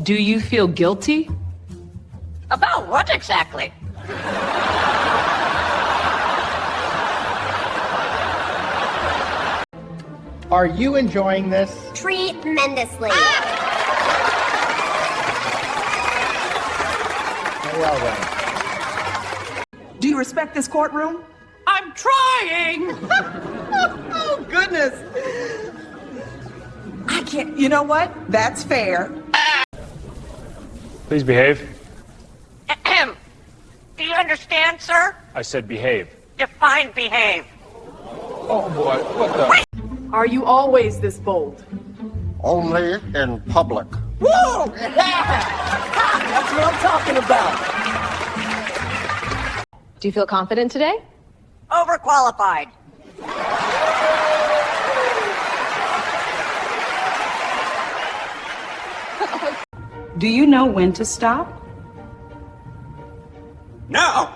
Do you feel guilty? About what exactly? Are you enjoying this? Tremendously. Well then. Do you respect this courtroom? I'm trying! Oh, goodness. I can't. You know what? That's fair. Please behave. Ahem. Do you understand, sir? I said behave. Define behave. Oh boy, what the? Are you always this bold? Only in public. Woo! That's what I'm talking about. Do you feel confident today? Overqualified. Do you know when to stop? No!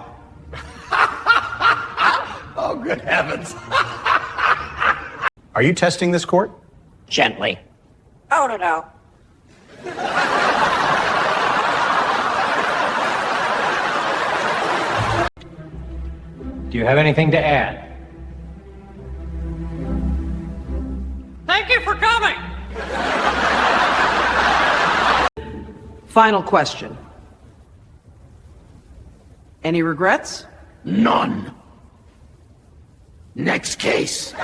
Oh, good heavens. Are you testing this court? Gently. Oh, no. Do you have anything to add? Thank you for coming! Final question. Any regrets? None. Next case.